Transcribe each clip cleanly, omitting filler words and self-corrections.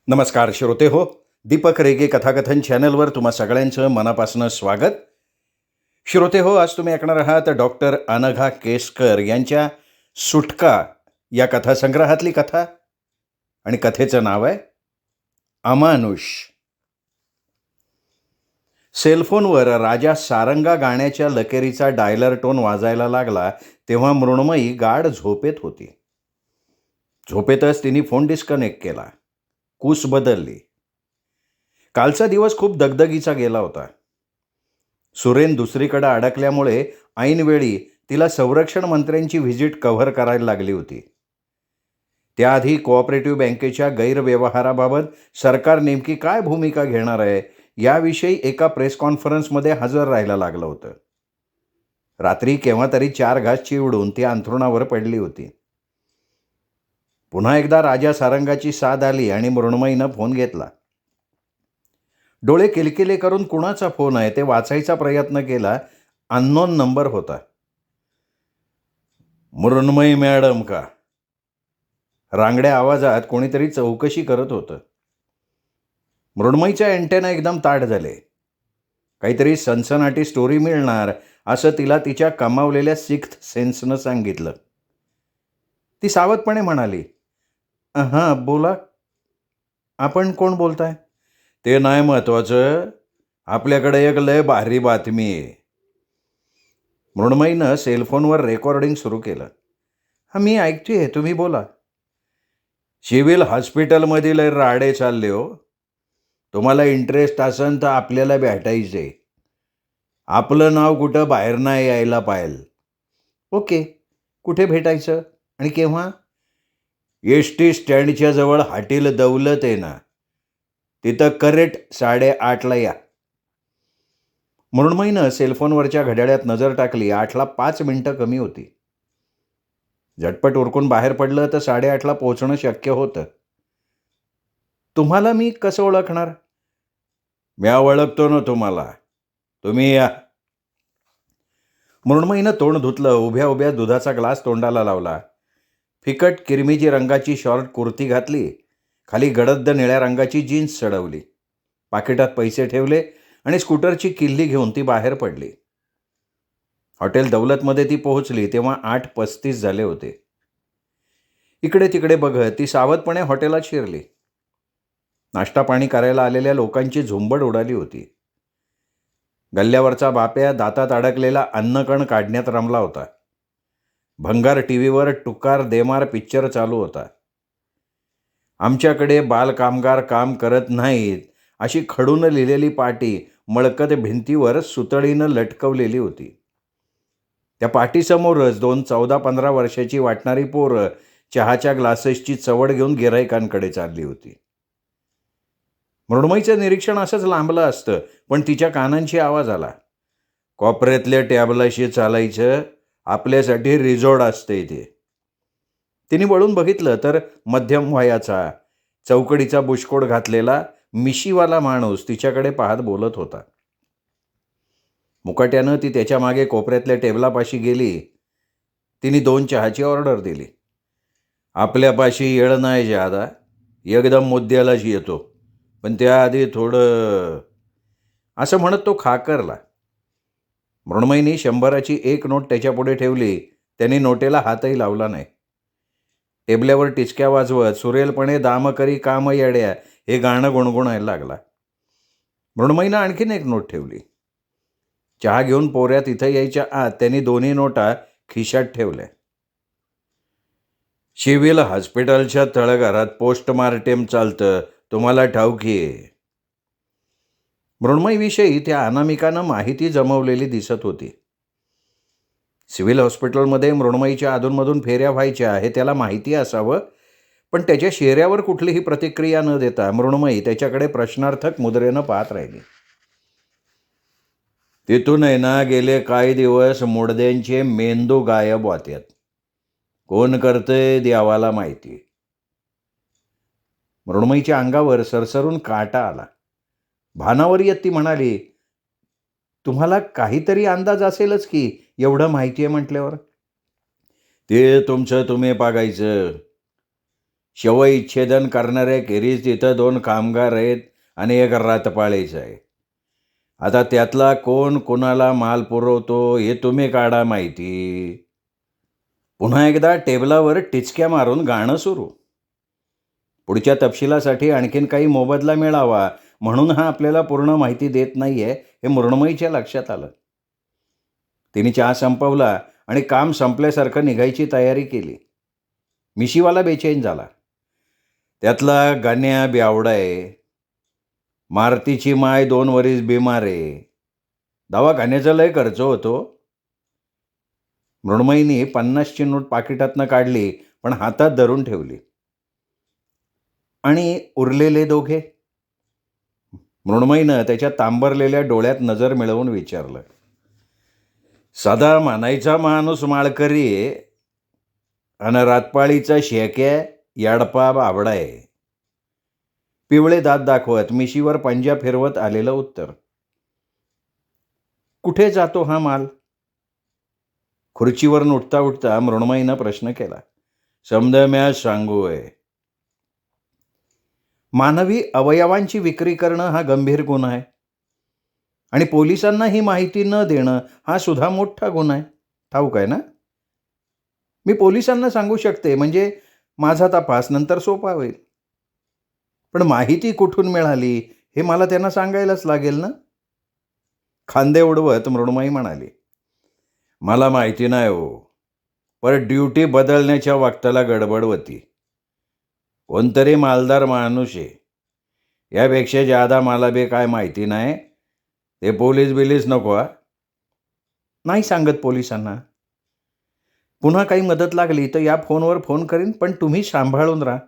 नमस्कार श्रोते हो. दीपक रेगे कथाकथन चॅनलवर तुम्हा सगळ्यांचं मनापासून स्वागत. श्रोते हो, आज तुम्ही ऐकणार आहात डॉक्टर अनघा केसकर यांच्या सुटका या कथासंग्रहातली कथा. आणि कथेचं नाव आहे अमानुष. सेलफोनवर राजा सारंगा गाण्याच्या लकेरीचा डायलर टोन वाजायला लागला तेव्हा मृण्मयी गाढ झोपेत होती. झोपेतच तिने फोन डिस्कनेक्ट केला. कूस बदलली. कालचा दिवस खूप दगदगीचा गेला होता. सुरेन दुसरीकडे अडकल्यामुळे ऐनवेळी तिला संरक्षण मंत्र्यांची व्हिजिट कव्हर करायला लागली होती. त्याआधी कोऑपरेटिव्ह बँकेच्या गैरव्यवहाराबाबत सरकार नेमकी काय भूमिका घेणार आहे याविषयी एका प्रेस कॉन्फरन्समध्ये हजर राहायला लागलं होतं. रात्री केव्हा तरी 4 घास चिवडून ती अंथरुणावर पडली होती. पुन्हा एकदा राजा सारंगाची साद आली आणि मृण्मयीनं फोन घेतला. डोळे किलकिले करून कुणाचा फोन आहे ते वाचायचा प्रयत्न केला. अननोन नंबर होता. मृण्मयी मॅडम का? रांगड्या आवाजात कोणीतरी चौकशी करत होतं. मृण्मयीच्या अँटेना एकदम ताठ झाले. काहीतरी सनसनाटी स्टोरी मिळणार असं तिला तिच्या कमावलेल्या सिक्स्थ सेन्सनं सांगितलं. ती सावधपणे म्हणाली, हां बोला, आपण कोण बोलताय? ते नाही महत्वाचं, आपल्याकडे एक लय भारी बातमी आहे. मृण्मयीनं सेलफोनवर रेकॉर्डिंग सुरू केलं. हां मी ऐकते, तुम्ही बोला. सिव्हिल हॉस्पिटलमधील राडे चालले हो. तुम्हाला इंटरेस्ट असेल तर आपल्याला भेटायचे. आपलं नाव कुठं बाहेर नाही यायला पाहिजे. ओके, कुठे भेटायचं आणि केव्हा? एस.टी. स्टँडच्या जवळ हॉटेल दौलत आहे ना, तिथं करेक्ट 8:30 या. मृण्मयीनं सेलफोनवरच्या घड्याळात नजर टाकली. 8ला 5 मिनिटं कमी होती. झटपट उरकून बाहेर पडलं तर 8:30ला पोहोचणं शक्य होतं. तुम्हाला मी कसं ओळखणार? म्या ओळखतो ना तुम्हाला, तुम्ही या. मृण्मयीनं तोंड धुतलं. उभ्या उभ्या दुधाचा ग्लास तोंडाला लावला. फिकट किरमिजी रंगाची शॉर्ट कुर्ती घातली. खाली गडद निळ्या रंगाची जीन्स चढवली. पाकिटात पैसे ठेवले आणि स्कूटरची किल्ली घेऊन ती बाहेर पडली. हॉटेल दौलतमध्ये ती पोहोचली तेव्हा 8:35 झाले होते. इकडे तिकडे बघत ती सावधपणे हॉटेलात शिरली. नाश्ता पाणी करायला आलेल्या लोकांची झुंबड उडाली होती. गल्ल्यावरचा बाप्या दातात अडकलेला अन्नकण काढण्यात रमला होता. भंगार टीव्हीवर टुकार देमार पिक्चर चालू होता. आमच्याकडे बालकामगार काम करत नाहीत अशी खडून लिहिलेली पाटी मळकत भिंतीवर सुतळीनं लटकवलेली होती. त्या पाटीसमोरच 2 14-15 वर्षाची वाटणारी पोरं चहाच्या ग्लासेसची चवड घेऊन गिऱ्हाईकांकडे चालली होती. मृण्मयीचं निरीक्षण असंच लांबलं असतं, पण तिच्या कानांची आवाज आला. कॉपऱ्यातल्या टॅबलाशी चालायचं, आपल्यासाठी रिझॉर्ट असते इथे. तिने वळून बघितलं तर मध्यम वयाचा, चौकडीचा बुशकोट घातलेला मिशीवाला माणूस तिच्याकडे पाहत बोलत होता. मुकाट्यानं ती त्याच्या मागे कोपऱ्यातल्या टेबलापाशी गेली. तिने 2 चहाची ऑर्डर दिली. आपल्यापाशी येळ नाही ज्यादा, एकदम मुद्द्यालाच येतो, पण त्याआधी थोडं, असं म्हणत तो खाकरला. मृण्मयीने 100ची एक नोट त्याच्यापुढे ठेवली. त्यांनी नोटेला हातही लावला नाही. टेबल्यावर टिचक्या वाजवत सुरेलपणे दाम करी काम येड्या हे गाणं गुणगुणायला लागला. मृण्मयीनं आणखीन एक नोट ठेवली. चहा घेऊन पोऱ्या तिथं यायच्या आत त्यांनी दोन्ही नोटा खिशात ठेवल्या. सिव्हिल हॉस्पिटलच्या तळघरात पोस्टमार्टेम चालतं, तुम्हाला ठाऊकी आहे. मृण्मयीविषयी त्या अनामिकानं माहिती जमवलेली दिसत होती. सिव्हिल हॉस्पिटलमध्ये मृण्मयीच्या अधूनमधून फेऱ्या व्हायच्या हे त्याला माहिती असावं, पण त्याच्या चेहऱ्यावर कुठलीही प्रतिक्रिया न देता मृण्मयी त्याच्याकडे प्रश्नार्थक मुद्रेनं पाहत राहिली. तिथून आहे ना गेले काही दिवस मुडद्यांचे मेंदू गायब होत्यात. कोण करतंय देवाला माहिती. मृण्मयीच्या अंगावर सरसरून काटा आला. भानावर येत ती म्हणाली, तुम्हाला काहीतरी अंदाज असेलच की, एवढं माहिती आहे म्हटल्यावर. ते तुमचं तुम्ही बघायचं. शवविच्छेदन करणाऱ्याखेरीज तिथं 2 कामगार आहेत आणि एक रातपाळीच आहे. आता त्यातला कोण कोणाला माल पुरवतो हे तुम्ही काढा माहिती. पुन्हा एकदा टेबलावर टिचक्या मारून गाणं सुरू. पुढच्या तपशिलासाठी आणखीन काही मोबदला मिळावा म्हणून हा आपल्याला पूर्ण माहिती देत नाहीये हे मृण्मयीच्या लक्षात आलं. तिने चहा संपवला आणि काम संपल्यासारखं निघायची तयारी केली. मिशीवाला बेचैन झाला. त्यातला गाण्या बेवडा आहे. मारतीची माय 2 वरीस बिमार आहे. दवाखान्याचा लय खर्च होतो. मृण्मयीने 50ची नोट पाकिटातनं काढली पण हातात धरून ठेवली. आणि उरलेले दोघे? मृण्मयीनं त्याच्या तांबरलेल्या डोळ्यात नजर मिळवून विचारलं. सदा म्हणायचा माणूस माळकरी आहे आणि रातपाळीचा शेक्या याडपा बाबडा आहे. पिवळे दात दाखवत मिशीवर पंजा फिरवत आलेलं उत्तर. कुठे जातो हा माल? खुर्चीवर उठता उठता मृण्मयीनं प्रश्न केला. समजा म्याच सांगूय. मानवी अवयवांची विक्री करणं हा गंभीर गुन्हा आहे आणि पोलिसांना ही माहिती न देणं हा सुद्धा मोठा गुन्हा आहे. ठाऊक आहे ना? मी पोलिसांना सांगू शकते म्हणजे माझा तपास नंतर सोपा होईल. पण माहिती कुठून मिळाली हे मला त्यांना सांगायलाच लागेल ना. खांदे उडवत मृण्मयी म्हणाली. मला माहिती नाही हो, पण ड्युटी बदलण्याच्या वक्ताला गडबड होती. कोणतरी मालदार माणूस आहे. यापेक्षा जादा मला बी काय माहिती नाही. ते पोलीस बिलीस नको हा. नाही सांगत पोलिसांना. पुन्हा काही मदत लागली तर या फोनवर फोन करीन, पण तुम्ही सांभाळून राहा.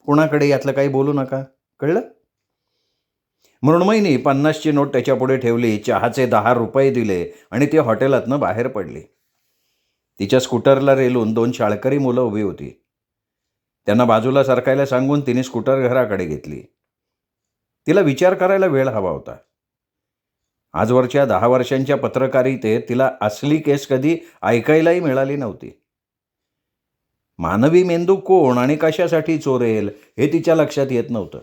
कोणाकडे यातलं काही बोलू नका, कळलं? मृण्मयीने 50ची नोट त्याच्यापुढे ठेवली. चहाचे 10 रुपये दिले आणि ती हॉटेलातनं बाहेर पडली. तिच्या स्कूटरला रेलून 2 शाळकरी मुलं उभी होती. त्यांना बाजूला सरकायला सांगून तिने स्कूटर घराकडे घेतली. तिला विचार करायला वेळ हवा होता. आजवरच्या 10 वर्षांच्या पत्रकारितेत तिला असली केस कधी ऐकायलाही मिळाली नव्हती. मानवी मेंदू कोण आणि कशासाठी चोरेल हे तिच्या लक्षात येत नव्हतं.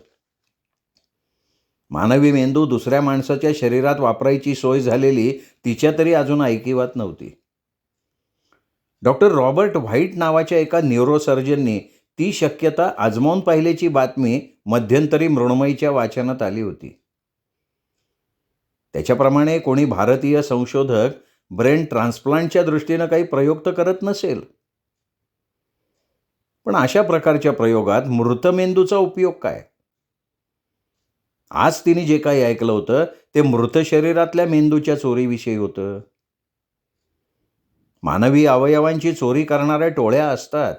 मानवी मेंदू दुसऱ्या माणसाच्या शरीरात वापरायची सोय झालेली तिच्या तरी अजून ऐकिवात नव्हती. डॉक्टर रॉबर्ट व्हाईट नावाच्या एका न्यूरोसर्जननी ती शक्यता आजमावून पाहिल्याची बातमी मध्यंतरी मृण्मयीच्या वाचनात आली होती. त्याच्याप्रमाणे कोणी भारतीय संशोधक ब्रेन ट्रान्सप्लांटच्या दृष्टीनं काही प्रयोग तर करत नसेल, पण अशा प्रकारच्या प्रयोगात मृत मेंदूचा उपयोग काय? आज तिने जे काही ऐकलं होतं ते मृत शरीरातल्या मेंदूच्या चोरीविषयी होतं. मानवी अवयवांची चोरी करणाऱ्या टोळ्या असतात,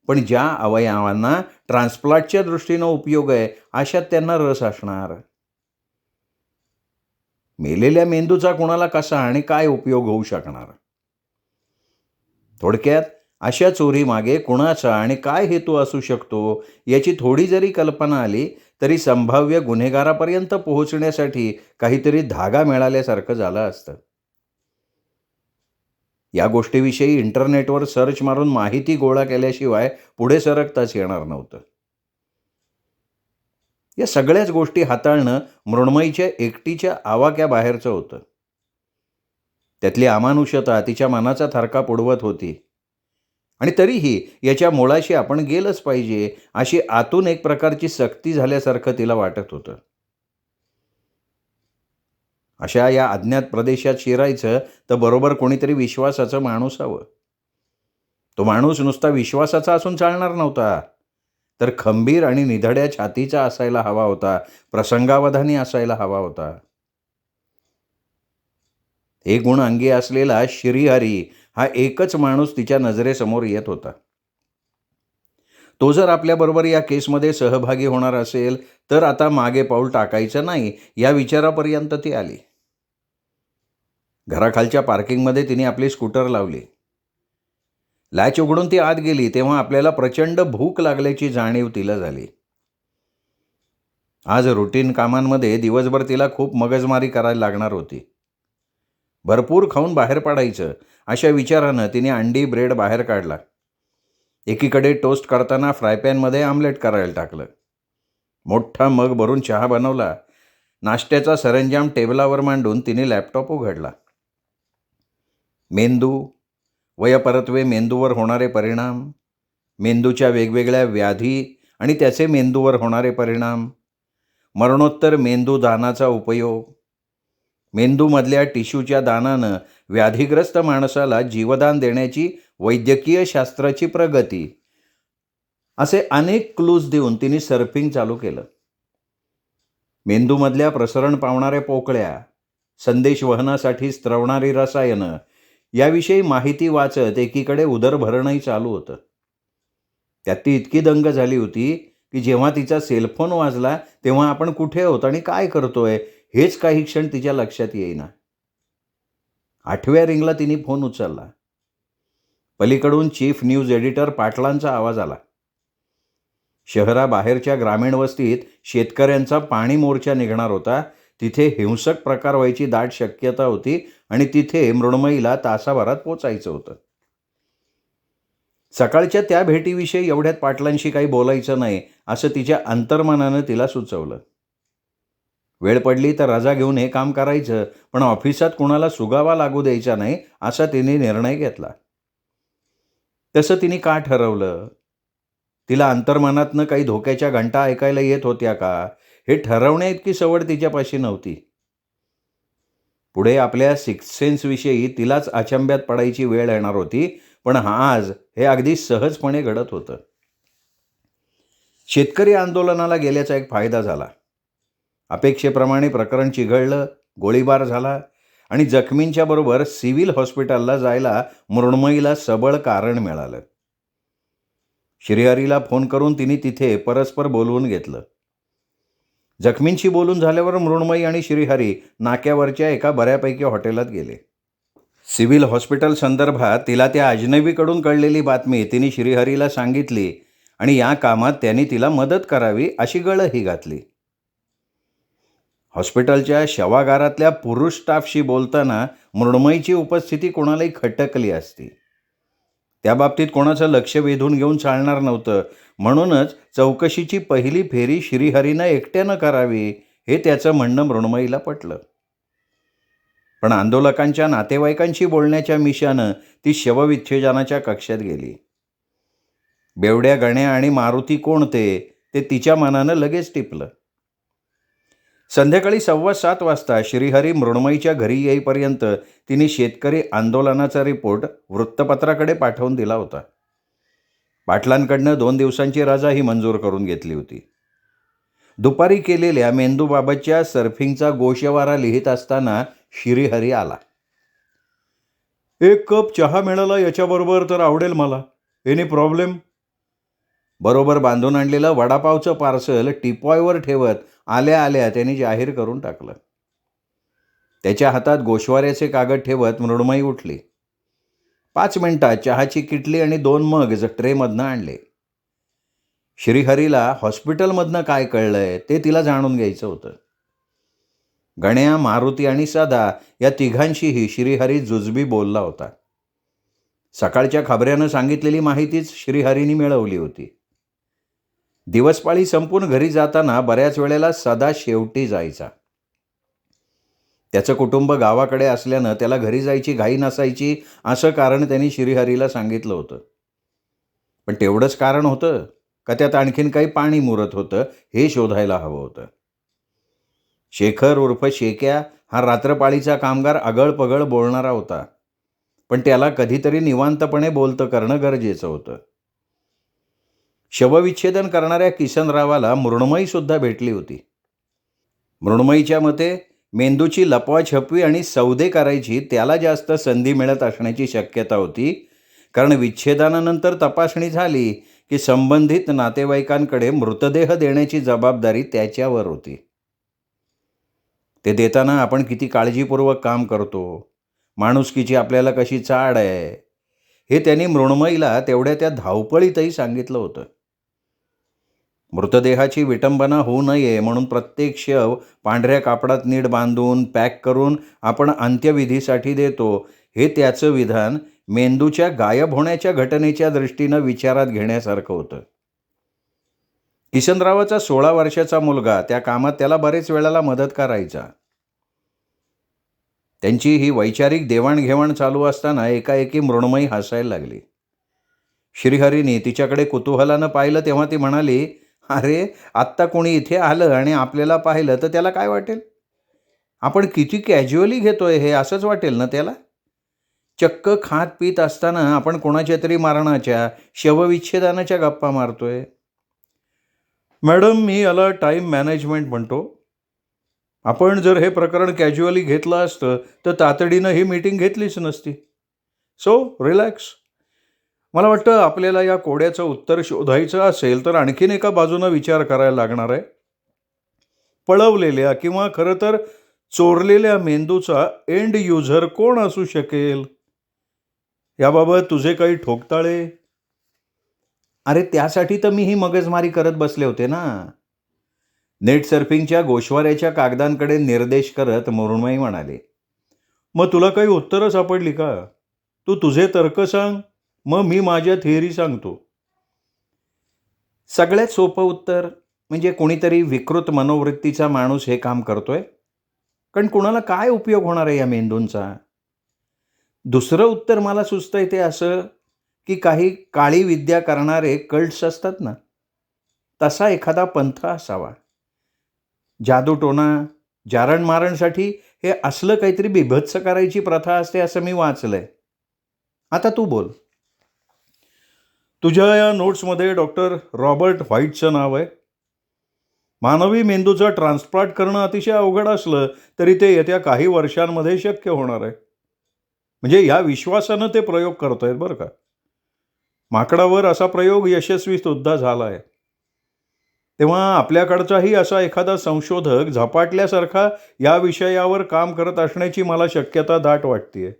पण ज्या अवयवांना ट्रान्सप्लांटच्या दृष्टीनं उपयोग आहे अशात त्यांना रस असणार. मेलेल्या मेंदूचा कोणाला कसा आणि काय उपयोग होऊ शकणार? थोडक्यात अशा चोरीमागे कुणाचा आणि काय हेतू असू शकतो याची थोडी जरी कल्पना आली तरी संभाव्य गुन्हेगारापर्यंत पोहोचण्यासाठी काहीतरी धागा मिळाल्यासारखं झालं असतं. या गोष्टीविषयी इंटरनेटवर सर्च मारून माहिती गोळा केल्याशिवाय पुढे सरकताच येणार नव्हतं. या सगळ्याच गोष्टी हाताळणं मृण्मयीच्या एकटीच्या आवाक्याबाहेरचं होतं. त्यातली अमानुषता तिच्या मनाचा थरकाप उडवत होती आणि तरीही याच्या मुळाशी आपण गेलंच पाहिजे अशी आतून एक प्रकारची सक्ती झाल्यासारखं तिला वाटत होतं. अशा या अज्ञात प्रदेशात शिरायचं तर बरोबर कोणीतरी विश्वासाचं माणूस हवं. तो माणूस नुसता विश्वासाचा असून चालणार नव्हता, तर खंबीर आणि निधड्या छातीचा असायला हवा होता, प्रसंगावधानी असायला हवा होता. हे गुण अंगी असलेला श्रीहरी हा एकच माणूस तिच्या नजरेसमोर येत होता. तो जर आपल्याबरोबर या केसमध्ये सहभागी होणार असेल तर आता मागे पाऊल टाकायचं नाही या विचारापर्यंत ती आली. घराखालच्या पार्किंगमध्ये तिने आपली स्कूटर लावली. लॅच उघडून ती आत गेली तेव्हा आपल्याला प्रचंड भूक लागल्याची जाणीव तिला झाली. आज रुटीन कामांमध्ये दिवसभर तिला खूप मगजमारी करायला लागणार होती. भरपूर खाऊन बाहेर पडायचं अशा विचारानं तिने अंडी ब्रेड बाहेर काढला. एकीकडे टोस्ट करताना फ्रायपॅनमध्ये आमलेट करायला टाकलं. मोठा मग भरून चहा बनवला. नाश्त्याचा सरंजाम टेबलावर मांडून तिने लॅपटॉप उघडला. मेंदू, वयपरत्वे मेंदूवर होणारे परिणाम, मेंदूच्या वेगवेगळ्या व्याधी आणि त्याचे मेंदूवर होणारे परिणाम, मरणोत्तर मेंदू दानाचा उपयोग, मेंदूमधल्या टिश्यूच्या दानानं व्याधिग्रस्त माणसाला जीवदान देण्याची वैद्यकीय शास्त्राची प्रगती, असे अनेक क्लूज देऊन तिने सर्फिंग चालू केलं. मेंदूमधल्या प्रसरण पावणाऱ्या पोकळ्या, संदेश वहनासाठी स्त्रवणारी रसायनं याविषयी माहिती वाचत एकीकडे उदरभरणही चालू होतं. त्यात ती इतकी दंग झाली होती की जेव्हा तिचा सेलफोन वाजला तेव्हा आपण कुठे आहोत आणि काय करतोय हेच काही क्षण तिच्या लक्षात येईना. 8व्या रिंगला तिने फोन उचलला. पलीकडून चीफ न्यूज एडिटर पाटलांचा आवाज आला. शहराबाहेरच्या ग्रामीण वस्तीत शेतकऱ्यांचा पाणी मोर्चा निघणार होता. तिथे हिंसक प्रकार व्हायची दाट शक्यता होती आणि तिथे मृण्मयीला तासाभरात पोचायचं होतं. सकाळच्या त्या भेटीविषयी एवढ्यात पाटलांशी काही बोलायचं नाही असं तिच्या अंतर्मनानं तिला सुचवलं. वेळ पडली तर रजा घेऊन हे काम करायचं, पण ऑफिसात कुणाला सुगावा लागू द्यायचा नाही असा तिने निर्णय घेतला. तसं तिने का ठरवलं? तिला अंतर्मनातनं काही धोक्याच्या घंटा ऐकायला येत होत्या का, हे ठरवण्या इतकी सवड तिच्यापाशी नव्हती. पुढे आपल्या सिक्स सेन्सविषयी तिलाच अचंब्यात पडायची वेळ येणार होती, पण आज हे अगदी सहजपणे घडत होतं. शेतकरी आंदोलनाला गेल्याचा एक फायदा झाला. अपेक्षेप्रमाणे प्रकरण चिघळलं, गोळीबार झाला आणि जखमींच्या बरोबर सिव्हिल हॉस्पिटलला जायला मृण्मयीला सबळ कारण मिळालं. श्रीहरीला फोन करून तिने तिथे परस्पर बोलवून घेतलं. जखमींशी बोलून झाल्यावर मृण्मयी आणि श्रीहरी नाक्यावरच्या एका बऱ्यापैकी हॉटेलात गेले. सिव्हिल हॉस्पिटल संदर्भात तिला त्या अजनबीकडून कळलेली बातमी तिने श्रीहरीला सांगितली आणि या कामात त्यांनी तिला मदत करावी अशी गळही घातली. हॉस्पिटलच्या शवागारातल्या पुरुष स्टाफशी बोलताना मृण्मयीची उपस्थिती कोणालाही खटकली असती. त्या बाबतीत कोणाचं लक्ष वेधून घेऊन चालणार नव्हतं. म्हणूनच चौकशीची पहिली फेरी श्रीहरीनं एकट्यानं करावी हे त्याचं म्हणणं मृण्मयीला पटलं. पण आंदोलकांच्या नातेवाईकांशी बोलण्याच्या मिशानं ती शवविच्छेदनाच्या कक्षात गेली. बेवड्या गण्या आणि मारुती कोणते ते तिच्या मनानं लगेच टिपलं. संध्याकाळी 7:15 वाजता श्रीहरी मृण्मयीच्या घरी येईपर्यंत तिने शेतकरी आंदोलनाचा रिपोर्ट वृत्तपत्राकडे पाठवून दिला होता. पाटलांकडनं 2 दिवसांची रजाही मंजूर करून घेतली होती. दुपारी केलेल्या मेंदूबाबतच्या सर्फिंगचा गोषवारा लिहित असताना श्रीहरी आला. 1 कप चहा मिळाला याच्याबरोबर तर आवडेल मला. Any problem? बरोबर बांधून आणलेलं वडापावचं पार्सल टिपॉयवर ठेवत आल्या आल्या त्याने जाहीर करून टाकलं. त्याच्या हातात गोषवाऱ्याचे कागद ठेवत मृण्मयी उठली. 5 मिनिटात चहाची किटली आणि 2 मग्ज ट्रेमधनं आणले. श्रीहरीला हॉस्पिटलमधनं काय कळलंय ते तिला जाणून घ्यायचं होतं. गण्या, मारुती आणि सदा या तिघांशीही श्रीहरी जुजबी बोलला होता. सकाळच्या खबऱ्यानं सांगितलेली माहितीच श्रीहरीने मिळवली होती. दिवसपाळी संपून घरी जाताना बऱ्याच वेळेला सदा शेवटी जायचा. त्याचं कुटुंब गावाकडे असल्यानं त्याला घरी जायची घाई नसायची असं कारण त्यांनी श्रीहरीला सांगितलं होतं. पण तेवढंच कारण होतं का त्यात आणखीन काही पाणी मुरत होतं हे शोधायला हवं होतं. शेखर उर्फ शेक्या हा रात्रपाळीचा कामगार अगळपगळ बोलणारा होता, पण त्याला कधीतरी निवांतपणे बोलतं करणं गरजेचं होतं. शवविच्छेदन करणाऱ्या किसनरावाला मृण्मयीसुद्धा भेटली होती. मृण्मयीच्या मते मेंदूची लपवाछपवी आणि सौदे करायची त्याला जास्त संधी मिळत असण्याची शक्यता होती, कारण विच्छेदनानंतर तपासणी झाली की संबंधित नातेवाईकांकडे मृतदेह देण्याची जबाबदारी त्याच्यावर होती. ते देताना आपण किती काळजीपूर्वक काम करतो, माणुसकीची आपल्याला कशी चाड आहे, हे त्यांनी मृण्मयीला तेवढ्या त्या धावपळीतही सांगितलं होतं. मृतदेहाची विटंबना होऊ नये म्हणून प्रत्येक शव पांढऱ्या कापडात नीट बांधून पॅक करून आपण अंत्यविधीसाठी देतो, हे त्याचं विधान मेंदूच्या गायब होण्याच्या घटनेच्या दृष्टीनं विचारात घेण्यासारखं होतं. किसनरावाचा 16 वर्षाचा मुलगा त्या कामात त्याला बरेच वेळेला मदत करायचा. त्यांची ही वैचारिक देवाणघेवाण चालू असताना एकाएकी मृण्मयी हसायला लागली. श्रीहरीने तिच्याकडे कुतूहलानं पाहिलं तेव्हा ती म्हणाली, "अरे, आत्ता कोणी इथे आलं आणि आपल्याला पाहिलं तर त्याला काय वाटेल? आपण किती कॅज्युअली घेतोय हे असंच वाटेल ना त्याला? चक्क खात पीत असताना आपण कोणाच्या तरी मरणाच्या, शवविच्छेदनाच्या गप्पा मारतोय." "मॅडम, मी याला टाईम मॅनेजमेंट म्हणतो. आपण जर हे प्रकरण कॅज्युअली घेतलं असतं तर तातडीनं ही मीटिंग घेतलीच नसती. So relax. मला वाटतं आपल्याला या कोड्याचं उत्तर शोधायचं असेल तर आणखीन एका बाजूनं विचार करायला लागणार आहे. पळवलेल्या किंवा खरं तर चोरलेल्या मेंदूचा एंड युजर कोण असू शकेल? याबाबत तुझे काही ठोकताळे?" "अरे, त्यासाठी तर मी ही मगजमारी करत बसले होते ना." नेट सर्फिंगच्या गोषवाऱ्याच्या कागदांकडे निर्देश करत मृण्मयी म्हणाले. "मग तुला काही उत्तरं सापडली का? तू तुझे तर्क सांग, मग मी माझ्या थिअरी सांगतो." "सगळ्यात सोपं उत्तर म्हणजे कोणीतरी विकृत मनोवृत्तीचा माणूस हे काम करतोय. कारण कुणाला काय उपयोग होणार आहे या मेंदूंचा?" दुसरं उत्तर मला सुचतंय ते असं, की काही काळी विद्या करणारे कल्ट्स असतात ना, तसा एखादा पंथ असावा. जादूटोणा, जारण-मारणसाठी हे असलं काहीतरी बीभत्स करायची प्रथा असते असं मी वाचलंय. आता तू बोल. तुझ्या या नोट्समध्ये डॉक्टर रॉबर्ट व्हाईटचं नाव आहे. मानवी मेंदूचा ट्रान्सप्लांट करणं अतिशय अवघड असलं तरी ते येत्या काही वर्षांमध्ये शक्य होणार आहे. म्हणजे या विश्वासानं ते प्रयोग करतायत बरं का. माकडावर असा प्रयोग यशस्वी सुद्धा झाला आहे. तेव्हा आपल्याकडचाही असा एखादा संशोधक झपाटल्यासारखा या विषयावर काम करत असण्याची मला शक्यता दाट वाटतेय.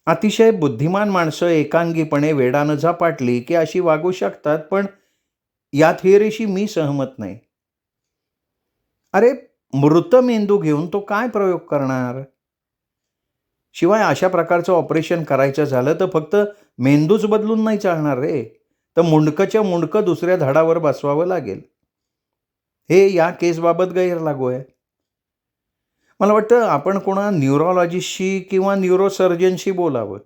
अतिशय बुद्धिमान माणसं एकांगीपणे वेडानं झपाटली की अशी वागू शकतात, पण या थिअरीशी मी सहमत नाही. अरे, मृत मेंदू घेऊन तो काय प्रयोग करणार? शिवाय अशा प्रकारचं ऑपरेशन करायचं झालं तर फक्त मेंदूच बदलून नाही चालणार रे, तर मुंडकंच्या मुंडकं दुसऱ्या धडावर बसवावं लागेल. हे या केसबाबत गैरलागू आहे. मला वाटतं आपण कोणा न्यूरोलॉजिस्टशी किंवा न्यूरोसर्जनशी बोलावं.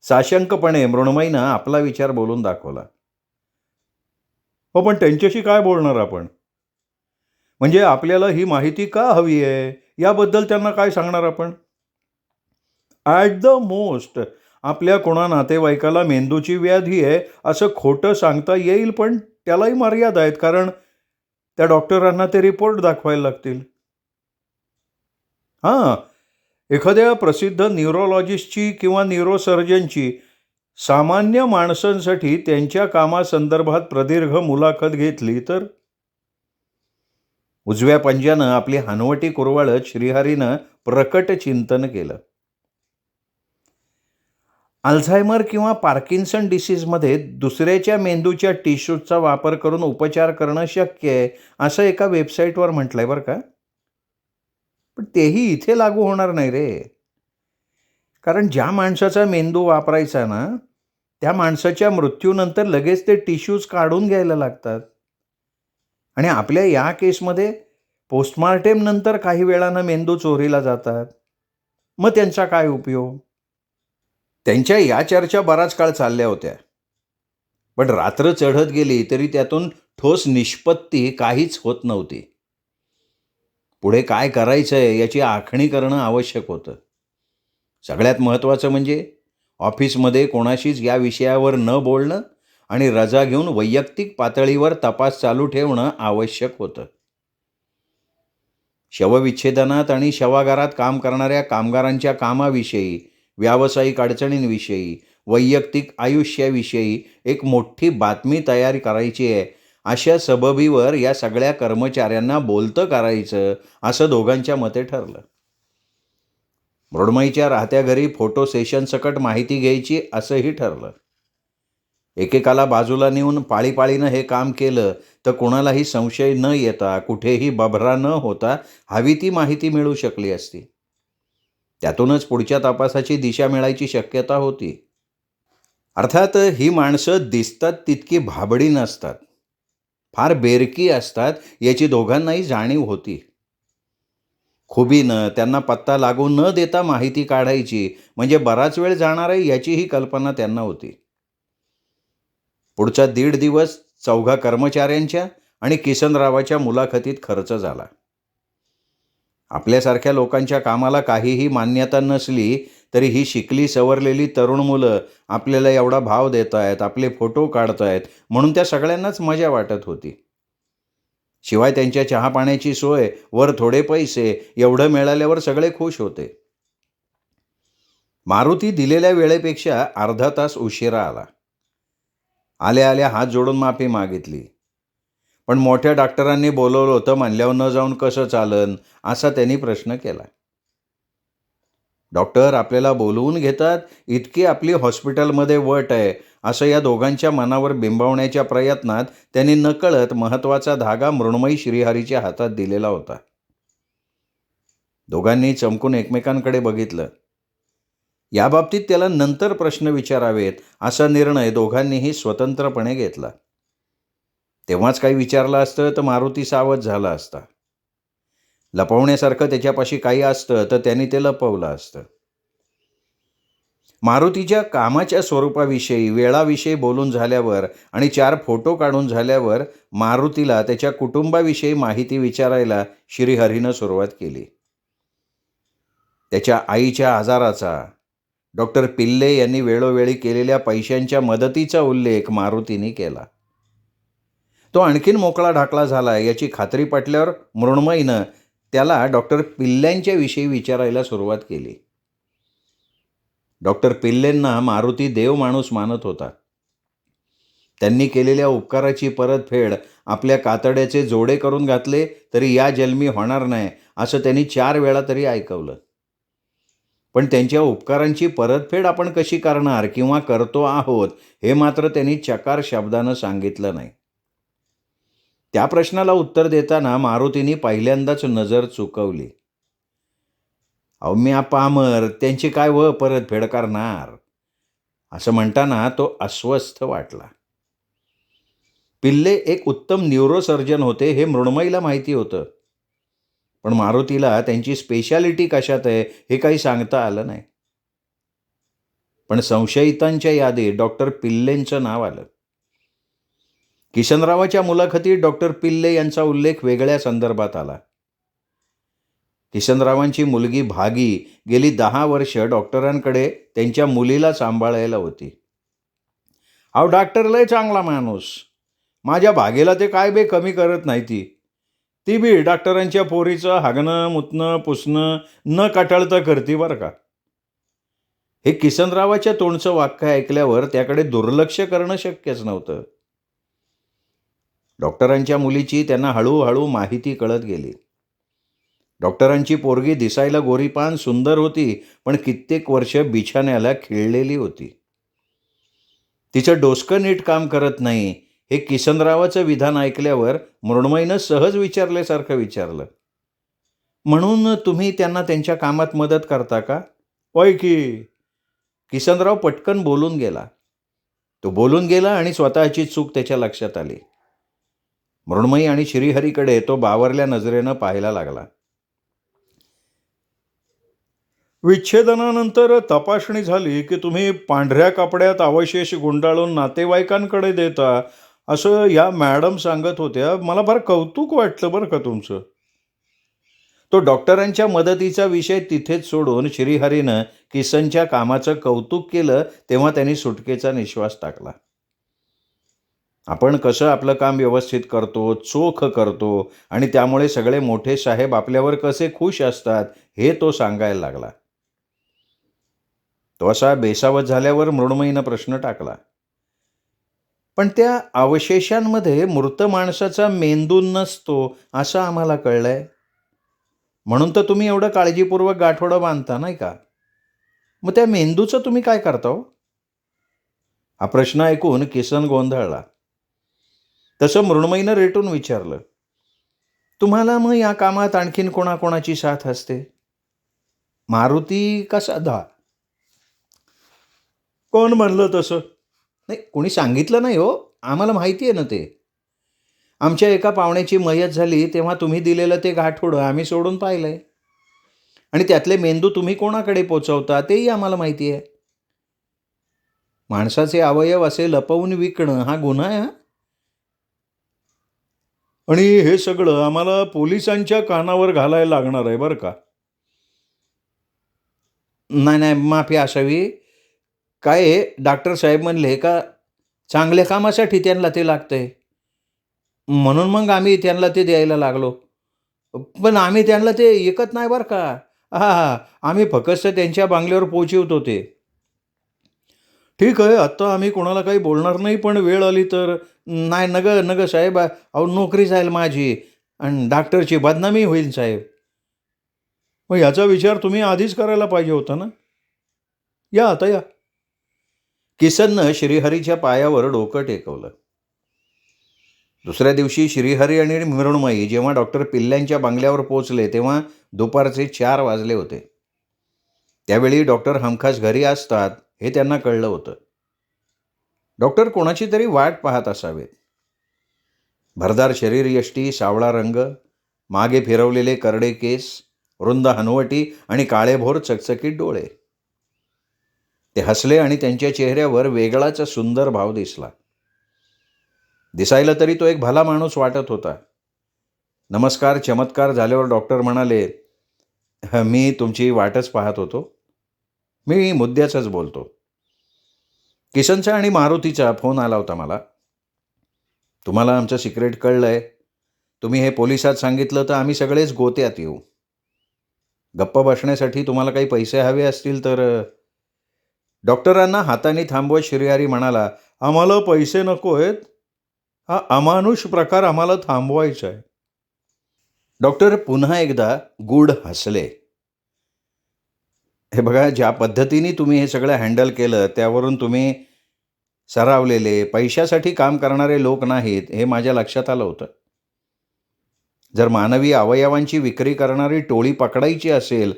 साशंकपणे मृण्मयीनं आपला विचार बोलून दाखवला. "हो, पण त्यांच्याशी काय बोलणार आपण? म्हणजे आपल्याला ही माहिती का हवी आहे याबद्दल त्यांना काय सांगणार आपण? ॲट द मोस्ट आपल्या कोणा नातेवाईकाला मेंदूची व्याधी आहे असं खोटं सांगता येईल, पण त्यालाही मर्यादा आहेत, कारण त्या डॉक्टरांना ते रिपोर्ट दाखवायला लागतील." हां, एखाद्या प्रसिद्ध न्यूरोलॉजिस्टची किंवा न्यूरोसर्जनची सामान्य माणसांसाठी त्यांच्या कामासंदर्भात प्रदीर्घ मुलाखत घेतली तर? उजव्या पंजानं आपली हनवटी कुरवाळत श्रीहरीनं प्रकट चिंतन केलं. अल्झायमर किंवा पार्किन्सन डिसीजमध्ये दुसऱ्याच्या मेंदूच्या टिश्यूजचा वापर करून उपचार करणं शक्य आहे असं एका वेबसाईटवर म्हटलंय बरं का. पण तेही इथे लागू होणार नाही रे. कारण ज्या माणसाचा मेंदू वापरायचा ना, त्या माणसाच्या मृत्यूनंतर लगेच ते टिश्यूज काढून घ्यायला लागतात. आणि आपल्या या केसमध्ये पोस्टमार्टेम नंतर काही वेळानं मेंदू चोरीला जातात. मग त्यांचा काय उपयोग? त्यांच्या या चर्चा बराच काळ चालल्या होत्या. पण रात्र चढत गेली तरी त्यातून ठोस निष्पत्ती काहीच होत नव्हती. पुढे काय करायचंय याची आखणी करणं आवश्यक होतं. सगळ्यात महत्त्वाचं म्हणजे ऑफिसमध्ये कोणाशीच या विषयावर न बोलणं आणि रजा घेऊन वैयक्तिक पातळीवर तपास चालू ठेवणं आवश्यक होतं. शवविच्छेदनात आणि शवागारात काम करणाऱ्या कामगारांच्या कामाविषयी, व्यावसायिक अडचणींविषयी, वैयक्तिक आयुष्याविषयी एक मोठी बातमी तयार करायची आहे. अशा सबबीवर या सगळ्या कर्मचाऱ्यांना बोलतं करायचं असं दोघांच्या मते ठरलं. मृण्मयीच्या राहत्या घरी फोटो सेशनसकट माहिती घ्यायची असंही ठरलं. एकेकाला बाजूला नेऊन पाळीपाळीनं हे काम केलं तर कोणालाही संशय न येता, कुठेही बभरा न होता हवी ती माहिती मिळू शकली असती. त्यातूनच पुढच्या तपासाची दिशा मिळायची शक्यता होती. अर्थात ही माणसं दिसतात तितकी भाबडी नसतात. फार बेरकी असतात याची दोघांनाही जाणीव होती. खुबीनं त्यांना पत्ता लागू न देता माहिती काढायची म्हणजे बराच वेळ जाणार आहे याचीही कल्पना त्यांना होती. पुढचा 1.5 दिवस चौघा कर्मचाऱ्यांच्या आणि किसनरावाच्या मुलाखतीत खर्च झाला. आपल्यासारख्या लोकांच्या कामाला काहीही मान्यता नसली तरी ही शिकली सवरलेली तरुण मुलं आपल्याला एवढा भाव देत आहेत, आपले फोटो काढतायत म्हणून त्या सगळ्यांनाच मजा वाटत होती. शिवाय त्यांच्या चहापाण्याची सोय, वर थोडे पैसे एवढं मिळाल्यावर सगळे खुश होते. मारुती दिलेल्या वेळेपेक्षा अर्धा तास उशिरा आला. आल्या आल्या हात जोडून माफी मागितली. पण मोठ्या डॉक्टरांनी बोलवलं होतं म्हणल्यावर न जाऊन कसं चालन असा त्यांनी प्रश्न केला. डॉक्टर आपल्याला बोलवून घेतात इतकी आपली हॉस्पिटलमध्ये वट आहे असं या दोघांच्या मनावर बिंबवण्याच्या प्रयत्नात त्यांनी नकळत महत्त्वाचा धागा मृण्मयी श्रीहरीच्या हातात दिलेला होता. दोघांनी चमकून एकमेकांकडे बघितलं. याबाबतीत त्याला नंतर प्रश्न विचारावेत असा निर्णय दोघांनीही स्वतंत्रपणे घेतला. तेव्हाच काही विचारलं असतं तर मारुती सावध झाला असता. लपवण्यासारखं त्याच्यापाशी काही असतं तर त्यांनी ते लपवलं असतं. मारुतीच्या कामाच्या स्वरूपाविषयी, वेळाविषयी बोलून झाल्यावर आणि 4 फोटो काढून झाल्यावर मारुतीला त्याच्या कुटुंबाविषयी माहिती विचारायला श्रीहरीनं सुरुवात केली. त्याच्या आईच्या आजाराचा, डॉक्टर पिल्ले यांनी वेळोवेळी केलेल्या पैशांच्या मदतीचा उल्लेख मारुतीने केला. तो आणखीन मोकळा ढाकळा झाला याची खात्री पटल्यावर मृण्मयीनं त्याला डॉक्टर पिल्ल्यांच्या विषयी विचारायला सुरुवात केली. डॉक्टर पिल्लेंना मारुती देव माणूस मानत होता. त्यांनी केलेल्या उपकाराची परतफेड आपल्या कातड्याचे जोडे करून घातले तरी या जन्मी होणार नाही असं त्यांनी 4 वेळा तरी ऐकवलं. पण त्यांच्या उपकारांची परतफेड आपण कशी करणार किंवा करतो आहोत हे मात्र त्यांनी चकार शब्दानं सांगितलं नाही. त्या प्रश्नाला उत्तर देताना मारुतीने पहिल्यांदाच नजर चुकवली. मी पामर त्यांची काय परतफेड करणार असं म्हणताना तो अस्वस्थ वाटला. पिल्ले एक उत्तम न्यूरोसर्जन होते हे मृण्मयीला माहिती होतं. पण मारुतीला त्यांची स्पेशालिटी कशात आहे हे काही सांगता आलं नाही. पण संशयितांच्या यादीत डॉक्टर पिल्लेंचं नाव आलं. किसनरावाच्या मुलाखतीत डॉक्टर पिल्ले यांचा उल्लेख वेगळ्या संदर्भात आला. किसनरावांची मुलगी भागी गेली 10 वर्ष डॉक्टरांकडे त्यांच्या मुलीला सांभाळायला होती. अहो डॉक्टर लय चांगला माणूस, माझ्या भागेला ते काय बे कमी करत नाही. ती बी डॉक्टरांच्या पोरीचं हागणं मुतणं पुसणं न कटाळता करते बरं का. हे किसनरावाच्या तोंडचं वाक्य ऐकल्यावर त्याकडे दुर्लक्ष करणं शक्यच नव्हतं. डॉक्टरांच्या मुलीची त्यांना हळूहळू माहिती कळत गेली. डॉक्टरांची पोरगी दिसायला गोरीपान सुंदर होती पण कित्येक वर्ष बिछाण्याला खिळलेली होती. तिचं डोसकं नीट काम करत नाही हे किसनरावाचं विधान ऐकल्यावर मृण्मयीनं सहज विचारल्यासारखं विचारलं. म्हणून तुम्ही त्यांना त्यांच्या कामात मदत करता का? होय की. किसनराव पटकन बोलून गेला. तो बोलून गेला आणि स्वतःची चूक त्याच्या लक्षात आली. मृण्मयी आणि श्रीहरीकडे तो बावरल्या नजरेनं पाहायला लागला. विच्छेदनानंतर तपासणी झाली की तुम्ही पांढऱ्या कपड्यात अवशेष गुंडाळून नातेवाईकांकडे देता असं या मॅडम सांगत होत्या. मला फार कौतुक वाटलं बरं का तुमचं. तो डॉक्टरांच्या मदतीचा विषय तिथेच सोडून श्रीहरीनं किसनच्या कामाचं कौतुक केलं तेव्हा त्यांनी सुटकेचा निश्वास टाकला. आपण कसं आपलं काम व्यवस्थित करतो, चोख करतो आणि त्यामुळे सगळे मोठे साहेब आपल्यावर कसे खुश असतात हे तो सांगायला लागला. तो असा बेसावत झाल्यावर मृण्मयीनं प्रश्न टाकला. पण त्या अवशेषांमध्ये मृत माणसाचा मेंदू नसतो असं आम्हाला कळलंय. म्हणून तर तुम्ही एवढं काळजीपूर्वक गाठोडं बांधता नाही का. मग त्या मेंदूचं तुम्ही काय करता हो? हा प्रश्न ऐकून किसन गोंधळला. तसं मृण्मयीनं रेटून विचारलं. तुम्हाला मग या कामात आणखीन कोणाकोणाची साथ असते? मारुती का साधा? कोण म्हणलं तसं? नाही, कोणी सांगितलं नाही हो. आम्हाला माहिती आहे ना ते. आमच्या एका पाहुण्याची मयत झाली तेव्हा तुम्ही दिलेलं ते गाठोडं आम्ही सोडून पाहिलंय. आणि त्यातले मेंदू तुम्ही कोणाकडे पोचवता तेही आम्हाला माहिती आहे. माणसाचे अवयव असे लपवून विकणं हा गुन्हा आहे, हां. आणि हे सगळं आम्हाला पोलिसांच्या कानावर घालायला लागणार आहे बरं का. नाही, नाही, माफी असावी. काय आहे, डॉक्टर साहेब म्हणले का चांगल्या कामासाठी त्यांना ते लागतंय. म्हणून मग आम्ही त्यांना ते द्यायला लागलो. पण आम्ही त्यांना ते ऐकत नाही बरं का. हां, हां. आम्ही फक्त त्यांच्या बांगल्यावर पोहोचवतो ते. ठीक आहे, आत्ता आम्ही कोणाला काही बोलणार नाही, पण वेळ आली तर नाही नगं नगं साहेब, अहो नोकरी जाईल माझी आणि डॉक्टरची बदनामी होईल साहेब. मग ह्याचा विचार तुम्ही आधीच करायला पाहिजे होता ना. या आता या. किसननं श्रीहरीच्या पायावर डोकं टेकवलं. दुसऱ्या दिवशी श्रीहरी आणि मृण्मयी जेव्हा डॉक्टर पिल्ल्यांच्या बंगल्यावर पोहोचले तेव्हा दुपारचे 4 वाजले होते. त्यावेळी डॉक्टर हमखास घरी असतात हे त्यांना कळलं होतं. डॉक्टर कोणाची तरी वाट पाहत असावेत. भरदार शरीरयष्टी, सावळा रंग, मागे फिरवलेले करडे केस, रुंद हनवटी आणि काळेभोर चकचकीत डोळे. ते हसले आणि त्यांच्या चेहऱ्यावर वेगळाच सुंदर भाव दिसला. दिसायला तरी तो एक भला माणूस वाटत होता. नमस्कार चमत्कार झाल्यावर डॉक्टर म्हणाले, मी तुमची वाटच पाहत होतो. मी मुद्द्याचंच बोलतो. किशनचा आणि मारुतीचा फोन आला होता मला. तुम्हाला आमचं सिक्रेट कळलंय. तुम्ही हे पोलिसात सांगितलं तर आम्ही सगळेच गोत्यात येऊ. गप्प बसण्यासाठी तुम्हाला काही पैसे हवे असतील तर डॉक्टरांना हाताने थांबवत श्रीहरी म्हणाला, आम्हाला पैसे नको आहेत. हा अमानुष प्रकार आम्हाला थांबवायचा आहे. डॉक्टर पुन्हा एकदा गूढ हसले. हे बघा, ज्या पद्धतीने तुम्ही हे सगळं हँडल केलं त्यावरून तुम्ही सरावलेले, पैशासाठी काम करणारे लोक नाहीत हे माझ्या लक्षात आलं होतं. जर मानवी अवयवांची विक्री करणारी टोळी पकडायची असेल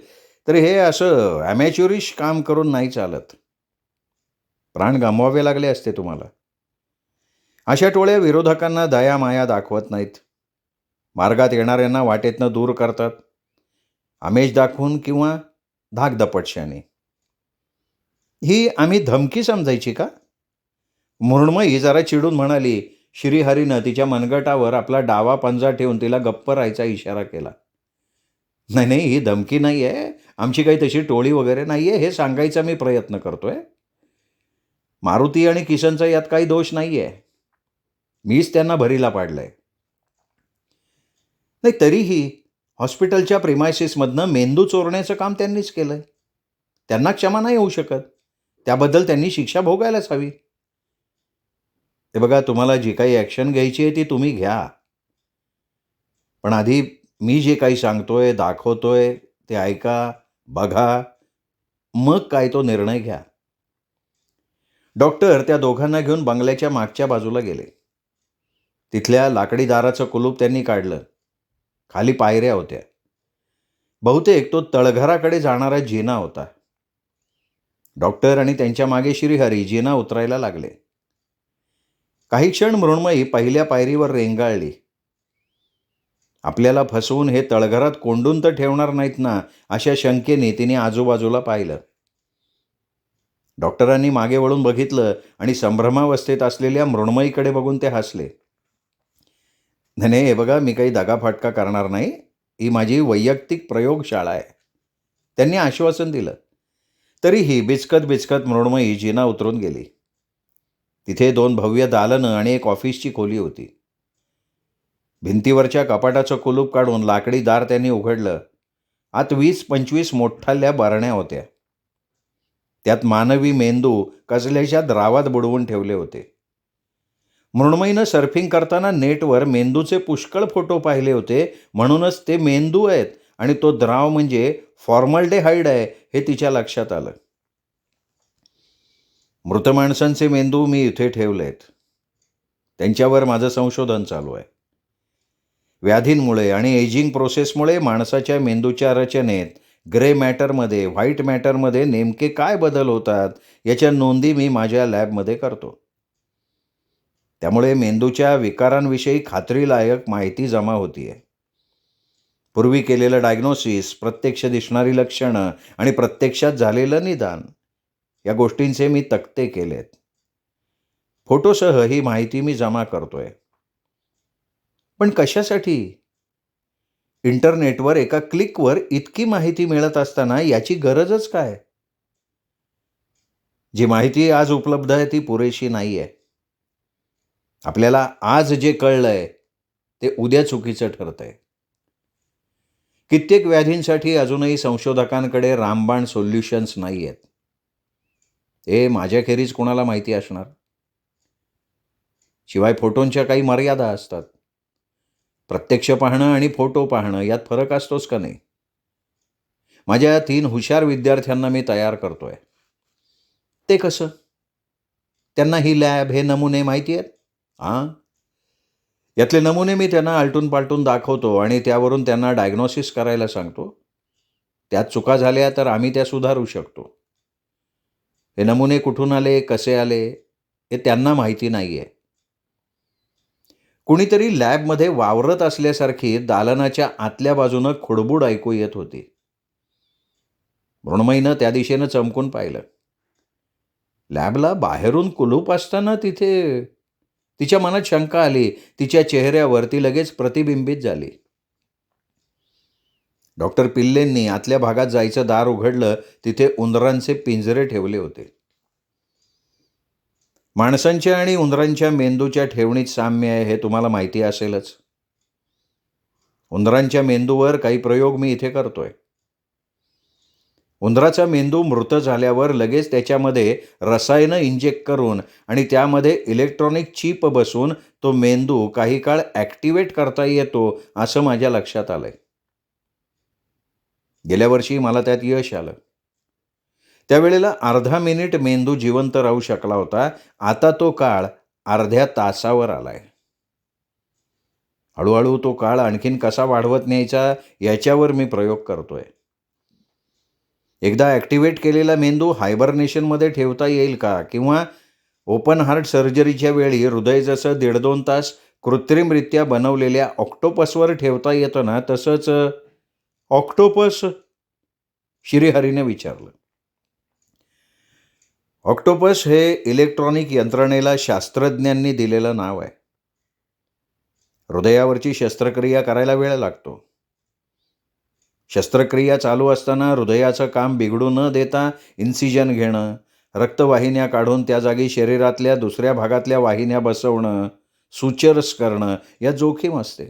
तर हे असं ॲमॅच्युरिश काम करून नाही चालत. प्राण गमवावे लागले असते तुम्हाला. अशा टोळ्या विरोधकांना दयामाया दाखवत नाहीत. मार्गात येणाऱ्यांना वाटेतनं दूर करतात. आमिष दाखवून किंवा धाकदपटशाने. ही आम्ही धमकी समजायची का? मृण्मयी जरा चिडून म्हणाली. श्रीहरीनं तिच्या मनगटावर आपला डावा पंजा ठेवून तिला गप्प राहायचा इशारा केला. नाही नाही, ही धमकी नाही आहे. आमची काही तशी टोळी वगैरे नाही आहे हे सांगायचा मी प्रयत्न करतोय. मारुती आणि किशनचा यात काही दोष नाही आहे. मीच त्यांना भरीला पाडलंय. नाही, तरीही हॉस्पिटलच्या प्रिमायसिसमधनं मेंदू चोरण्याचं काम त्यांनीच केलंय. त्यांना क्षमा नाही होऊ शकत. त्याबद्दल त्यांनी शिक्षा भोगायलाच हवी. हे बघा, तुम्हाला जी काही ॲक्शन घ्यायची आहे ती तुम्ही घ्या. पण आधी मी जे काही सांगतोय, दाखवतोय ते ऐका, बघा, मग काय तो निर्णय घ्या. डॉक्टर त्या दोघांना घेऊन बंगल्याच्या मागच्या बाजूला गेले. तिथल्या लाकडी दाराचं कुलूप त्यांनी काढलं. खाली पायऱ्या होत्या. बहुतेक तो तळघराकडे जाणारा जिना होता. डॉक्टर आणि त्यांच्या मागे श्रीहरी जिना उतरायला लागले. काही क्षण मृण्मयी पहिल्या पायरीवर रेंगाळली. आपल्याला फसवून हे तळघरात कोंडून तर ठेवणार नाहीत ना, अशा शंकेने तिने आजूबाजूला पाहिलं. डॉक्टरांनी मागे वळून बघितलं आणि संभ्रमावस्थेत असलेल्या मृण्मयीकडे बघून ते हसले. नाही नाही, हे बघा, मी काही दगाफटका करणार नाही. ही माझी वैयक्तिक प्रयोगशाळा आहे. त्यांनी आश्वासन दिलं. तरीही बिचकत बिचकत मृण्मयी जिना उतरून गेली. तिथे 2 भव्य दालनं आणि एक ऑफिसची खोली होती. भिंतीवरच्या कपाटाचं कुलूप काढून लाकडी दार त्यांनी उघडलं. आत 20-25 मोठाल्या बरण्या होत्या. त्यात मानवी मेंदू कसल्याच्या द्रावात बुडवून ठेवले होते. मृण्मयीनं सर्फिंग करताना नेटवर मेंदूचे पुष्कळ फोटो पाहिले होते, म्हणूनच ते मेंदू आहेत आणि तो द्राव म्हणजे फॉर्मल्डेहाइड आहे हे तिच्या लक्षात आलं. मृत माणसांचे मेंदू मी इथे ठेवलेत. त्यांच्यावर माझं संशोधन चालू आहे. व्याधींमुळे आणि एजिंग प्रोसेसमुळे माणसाच्या मेंदूच्या रचनेत ग्रे मॅटरमध्ये, व्हाईट मॅटरमध्ये नेमके काय बदल होतात याच्या नोंदी मी माझ्या लॅबमध्ये करतो. त्यामुळे मेंदूच्या विकारांविषयी खात्रीलायक माहिती जमा होतीये. पूर्वी केलेलं डायग्नोसिस, प्रत्यक्ष दिसणारी लक्षणं आणि प्रत्यक्षात झालेलं निदान या गोष्टींचे मी तक्ते केलेत. फोटोसह ही माहिती मी जमा करतोय. पण कशासाठी? इंटरनेटवर एका क्लिकवर इतकी माहिती मिळत असताना याची गरजच काय? जी माहिती आज उपलब्ध आहे ती पुरेशी नाही आहे. आपल्याला आज जे कळलंय ते उद्या चुकीचं ठरतंय. कित्येक व्याधींसाठी अजूनही संशोधकांकडे रामबाण सोल्युशन्स नाही आहेत. हे माझ्याखेरीज कोणाला माहिती असणार. शिवाय फोटोंच्या काही मर्यादा असतात. प्रत्यक्ष पाहणं आणि फोटो पाहणं यात फरक असतोच का नाही? माझ्या 3 हुशार विद्यार्थ्यांना मी तयार करतोय. ते कसं? त्यांना ही लॅब, हे नमुने माहिती आहेत. हां, यातले नमुने मी त्यांना आलटून पालटून दाखवतो आणि त्यावरून त्यांना डायग्नोसिस करायला सांगतो. त्यात चुका झाल्या तर आम्ही त्या सुधारू शकतो. हे नमुने कुठून आले, कसे आले हे त्यांना माहिती नाही आहे. कुणीतरी लॅबमध्ये वावरत असल्यासारखी दालनाच्या आतल्या बाजूनं खुडबुड ऐकू येत होती. मृण्मयीनं त्या दिशेनं चमकून पाहिलं. लॅबला बाहेरून कुलूप असताना तिच्या मनात शंका आली. तिच्या चेहऱ्यावर ती लगेच प्रतिबिंबित झाली. डॉक्टर पिल्लेंनी आतल्या भागात जायचं दार उघडलं. तिथे उंदरांचे पिंजरे ठेवले होते. माणसांच्या आणि उंदरांच्या मेंदूच्या ठेवणीत साम्य आहे हे तुम्हाला माहिती असेलच. उंदरांच्या मेंदूवर काही प्रयोग मी इथे करतोय. उंदराचा मेंदू मृत झाल्यावर लगेच त्याच्यामध्ये रसायनं इंजेक्ट करून आणि त्यामध्ये इलेक्ट्रॉनिक चिप बसवून तो मेंदू काही काळ ॲक्टिवेट करता येतो असं माझ्या लक्षात आलंय. गेल्या वर्षी मला त्यात यश आलं. त्यावेळेला अर्धा मिनिट मेंदू जिवंत राहू शकला होता. आता तो काळ अर्ध्या तासावर आलाय. हळूहळू तो काळ आणखीन कसा वाढवत न्यायचा याच्यावर मी प्रयोग करतोय. एकदा ॲक्टिवेट केलेला मेंदू हायबरनेशनमध्ये ठेवता येईल का? किंवा ओपन हार्ट सर्जरीच्या वेळी हृदय जसं 1.5-2 तास कृत्रिमरित्या बनवलेल्या ऑक्टोपसवर ठेवता येतं ना, तसंच ऑक्टोपस? श्रीहरीने विचारलं. ऑक्टोपस हे इलेक्ट्रॉनिक यंत्रणेला शास्त्रज्ञांनी दिलेलं नाव आहे. हृदयावरची शस्त्रक्रिया करायला वेळ लागतो. शस्त्रक्रिया चालू असताना हृदयाचं काम बिघडू न देता इन्सिजन घेणं, रक्तवाहिन्या काढून त्या जागी शरीरातल्या दुसऱ्या भागातल्या वाहिन्या बसवणं, सुचर्स करणं यात जोखीम असते.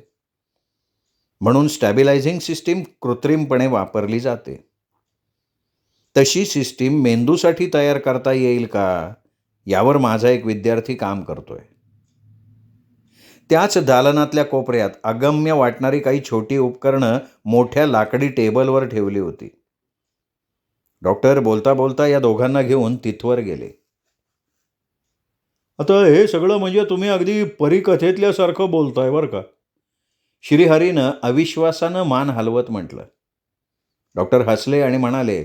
म्हणून स्टॅबिलायझिंग सिस्टीम कृत्रिमपणे वापरली जाते. तशी सिस्टीम मेंदूसाठी तयार करता येईल का? यावर माझा एक विद्यार्थी काम करतोय. त्याच दालनातल्या कोपऱ्यात अगम्य वाटणारी काही छोटी उपकरणं मोठ्या लाकडी टेबलवर ठेवली होती. डॉक्टर बोलता बोलता या दोघांना घेऊन तिथवर गेले. आता हे सगळं म्हणजे तुम्ही अगदी परीकथेतल्यासारखं बोलताय बरं का? श्रीहरीनं अविश्वासानं मान हलवत म्हटलं. डॉक्टर हसले आणि म्हणाले,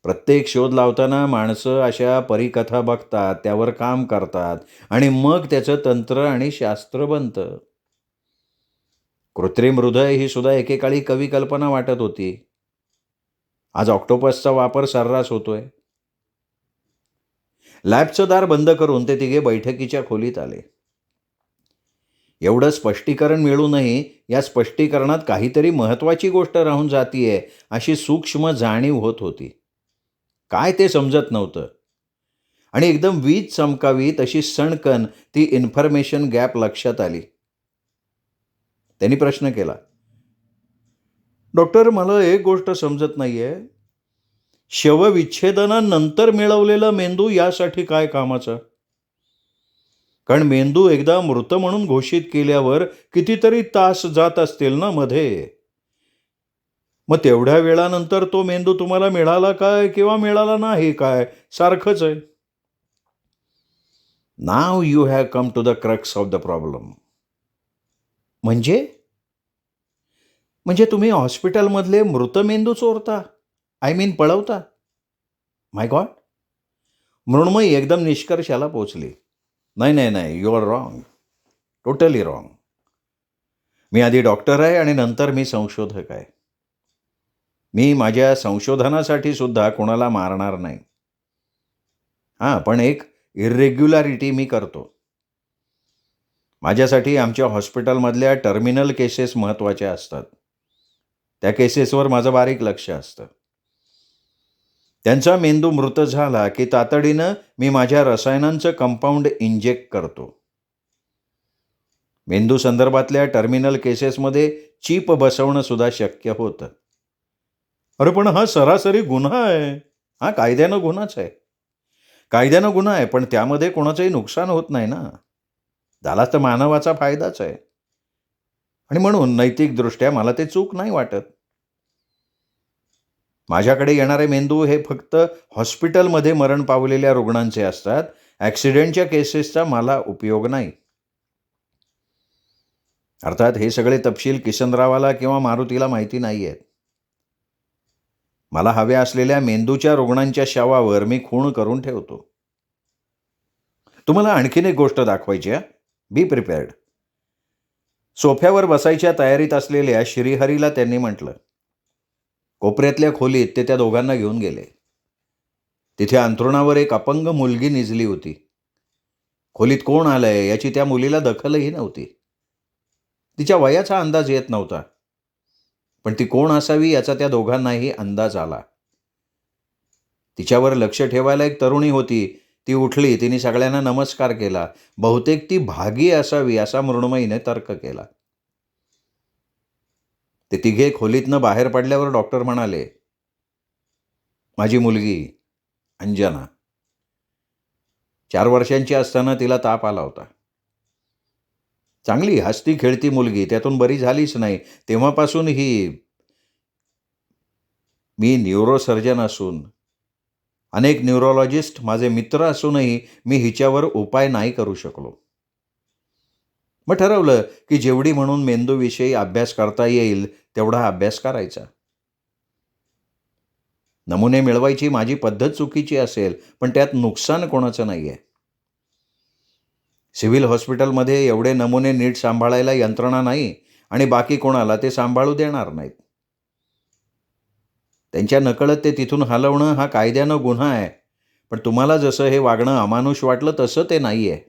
प्रत्येक शोध लावताना माणसं अशा परीकथा बघतात, त्यावर काम करतात आणि मग त्याचं तंत्र आणि शास्त्र बनतं. कृत्रिम हृदय ही सुद्धा एकेकाळी कविकल्पना वाटत होती. आज ऑक्टोपसचा वापर सर्रास होतोय. लॅबचं दार बंद करून ते तिघे बैठकीच्या खोलीत आले. एवढं स्पष्टीकरण मिळूनही या स्पष्टीकरणात काहीतरी महत्त्वाची गोष्ट राहून जातीये अशी सूक्ष्म जाणीव होत होती. काय ते समजत नव्हतं. आणि एकदम वीज चमकावी तशी सणकन ती इन्फॉर्मेशन गॅप लक्षात आली. त्यांनी प्रश्न केला, डॉक्टर मला एक गोष्ट समजत नाहीये. शवविच्छेदनानंतर मिळवलेला मेंदू यासाठी काय कामाचा? कारण मेंदू एकदा मृत म्हणून घोषित केल्यावर कितीतरी तास जात असतील ना मध्ये. मग तेवढ्या वेळानंतर तो मेंदू तुम्हाला मिळाला काय किंवा मिळाला नाही काय सारखंच आहे. Now you have come to the crux of the problem. म्हणजे म्हणजे तुम्ही हॉस्पिटलमधले मृत मेंदू चोरता? आय मीन पळवता? My God! मृण्मयी एकदम निष्कर्षाला पोचली. नाही, नाही, नाही. You are wrong. Totally wrong. मी आधी डॉक्टर आहे आणि नंतर मी संशोधक आहे. मी माझ्या संशोधनासाठी सुद्धा कोणाला मारणार नाही. हां, पण एक इर्रेग्युलॅरिटी मी करतो. माझ्यासाठी आमच्या हॉस्पिटलमधल्या टर्मिनल केसेस महत्त्वाच्या असतात. त्या केसेसवर माझं बारीक लक्ष असतं. त्यांचा मेंदू मृत झाला की तातडीनं मी माझ्या रसायनांचं कंपाऊंड इंजेक्ट करतो. मेंदू संदर्भातल्या टर्मिनल केसेसमध्ये चिप बसवणं सुद्धा शक्य होतं. अरे पण हा सरासरी गुन्हा आहे. हा कायद्यानं गुन्हाच आहे. कायद्यानं गुन्हा आहे, पण त्यामध्ये कोणाचंही नुकसान होत नाही ना. झाला तर मानवाचा फायदाच आहे. आणि म्हणून नैतिकदृष्ट्या मला ते चूक नाही वाटत. माझ्याकडे येणारे मेंदू हे फक्त हॉस्पिटलमध्ये मरण पावलेल्या रुग्णांचे असतात. ॲक्सिडेंटच्या केसेसचा मला उपयोग नाही. अर्थात हे सगळे तपशील किसनरावाला किंवा मारुतीला माहिती नाही आहेत. मला हव्या असलेल्या मेंदूच्या रुग्णांच्या शवावर मी खूण करून ठेवतो. तुम्हाला आणखीन एक गोष्ट दाखवायची आहे. बी प्रिपेअर्ड. सोफ्यावर बसायच्या तयारीत असलेल्या श्रीहरीला त्यांनी म्हटलं. कोपऱ्यातल्या खोलीत ते त्या दोघांना घेऊन गेले. तिथे अंथरुणावर एक अपंग मुलगी निजली होती. खोलीत कोण आलंय याची त्या मुलीला दखलही नव्हती. तिच्या वयाचा अंदाज येत नव्हता. पण ती कोण असावी याचा त्या दोघांनाही अंदाज आला. तिच्यावर लक्ष ठेवायला एक तरुणी होती. ती उठली, तिने सगळ्यांना नमस्कार केला. बहुतेक ती भागी असावी असा मृण्मयीने तर्क केला. ते तिघे खोलीतनं बाहेर पडल्यावर डॉक्टर म्हणाले, माझी मुलगी अंजना. 4 वर्षांची असताना तिला ताप आला होता. चांगली हसती खेळती मुलगी, त्यातून बरी झालीच नाही. तेव्हापासून मी न्यूरोसर्जन असून, अनेक न्यूरोलॉजिस्ट माझे मित्र असूनही मी हिच्यावर उपाय नाही करू शकलो. मग ठरवलं की जेवढी म्हणून मेंदूविषयी अभ्यास करता येईल तेवढा अभ्यास करायचा. नमुने मिळवायची माझी पद्धत चुकीची असेल, पण त्यात नुकसान कोणाचं नाही आहे. सिव्हिल हॉस्पिटलमध्ये एवढे नमुने नीट सांभाळायला यंत्रणा नाही आणि बाकी कोणाला ते सांभाळू देणार नाहीत. त्यांच्या नकळत ते तिथून हलवणं हा कायद्यानं गुन्हा आहे. पण तुम्हाला जसं हे वागणं अमानुष वाटलं तसं ते नाही आहे.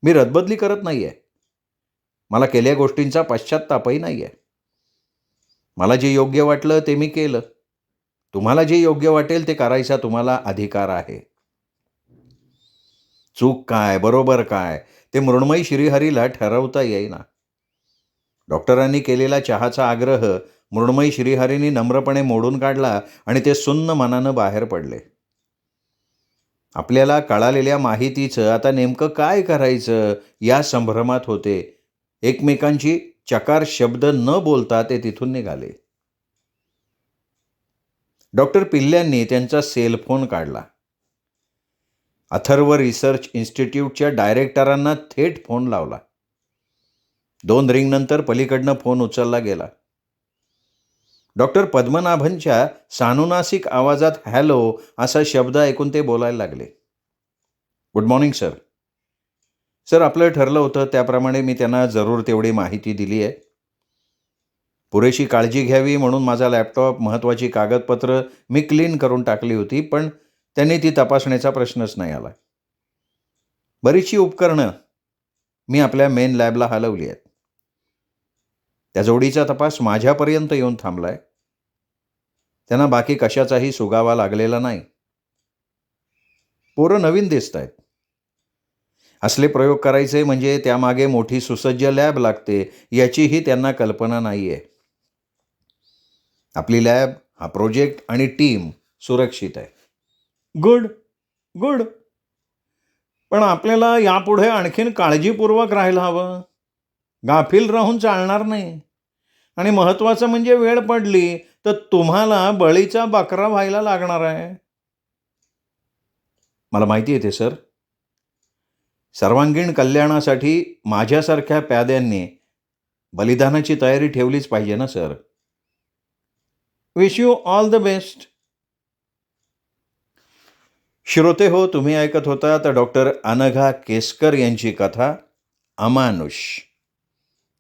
मी रदबदली करत नाही आहे. मला केलेल्या गोष्टींचा पश्चात्तापही नाही आहे. मला जे योग्य वाटलं ते मी केलं. तुम्हाला जे योग्य वाटेल ते करायचा तुम्हाला अधिकार आहे. चूक काय, बरोबर काय, ते मृण्मयी श्रीहरीला ठरवता येईना. डॉक्टरांनी केलेला चहाचा आग्रह मृण्मयी श्रीहरींनी नम्रपणे मोडून काढला आणि ते सुन्न मनानं बाहेर पडले. आपल्याला कळालेल्या माहितीचं आता नेमकं काय करायचं या संभ्रमात होते. एकमेकांची चकार शब्द न बोलता ते तिथून निघाले. डॉक्टर पिल्ल्यांनी त्यांचा सेलफोन काढला. अथर्व रिसर्च इन्स्टिट्यूटच्या डायरेक्टरांना थेट फोन लावला. 2 रिंगनंतर पलीकडनं फोन उचलला गेला. डॉक्टर पद्मनाभनच्या सानुनासिक आवाजात हॅलो असा शब्द ऐकून ते बोलायला लागले. Good morning sir. सर, आपलं ठरलं होतं त्याप्रमाणे मी त्यांना जरूर तेवढी माहिती दिली आहे. पुरेशी काळजी घ्यावी म्हणून माझा लॅपटॉप, महत्त्वाची कागदपत्र मी क्लीन करून टाकली होती, पण त्यांनी ती तपासण्याचा प्रश्नच नाही आला. बरीचशी उपकरणं मी आपल्या मेन लॅबला हलवली आहेत. त्या जोडीचा तपास माझ्यापर्यंत येऊन थांबलाय. त्यांना बाकी कशाचाही सुगावा लागलेला नाही. पोरं नवीन दिसत आहेत. असले प्रयोग करायचे म्हणजे त्यामागे मोठी सुसज्ज लॅब लागते याचीही त्यांना कल्पना नाही आहे. आपली लॅब, हा प्रोजेक्ट आणि टीम सुरक्षित आहे. Good good. पण आपल्याला यापुढे आणखीन काळजीपूर्वक राहायला हवं. गाफील राहून चालणार नाही. आणि महत्त्वाचं म्हणजे वेळ पडली तर तुम्हाला बळीचा बकरा व्हायला लागणार आहे. मला माहिती आहे ते सर. सर्वांगीण कल्याणासाठी माझ्यासारख्या प्याद्यांनी बलिदानाची तयारी ठेवलीच पाहिजे ना sir. Wish you all the best. श्रोते हो, तुम्ही ऐकत होता तर डॉक्टर अनघा केसकर यांची कथा अमानुष.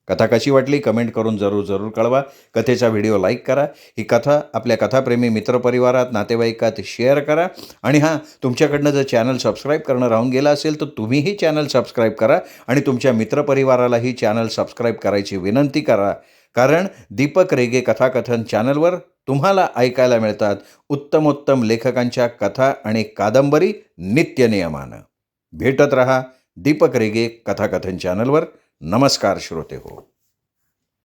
कथा कशी वाटली कमेंट करून जरूर कळवा. कथेचा व्हिडिओ लाईक करा. ही कथा आपल्या कथाप्रेमी मित्रपरिवारात, नातेवाईकात शेअर करा. आणि हां, तुमच्याकडनं जर चॅनल सबस्क्राईब करणं राहून गेलं असेल तर तुम्हीही चॅनल सबस्क्राईब करा आणि तुमच्या मित्रपरिवारालाही चॅनल सबस्क्राईब करायची विनंती करा. कारण दीपक रेगे कथाकथन चॅनलवर तुम्हाला ऐकायला मिळतात उत्तमोत्तम लेखकांच्या कथा आणि कादंबरी नित्यनियमानं. भेटत रहा दीपक रेगे कथाकथन चॅनलवर. नमस्कार श्रोते हो.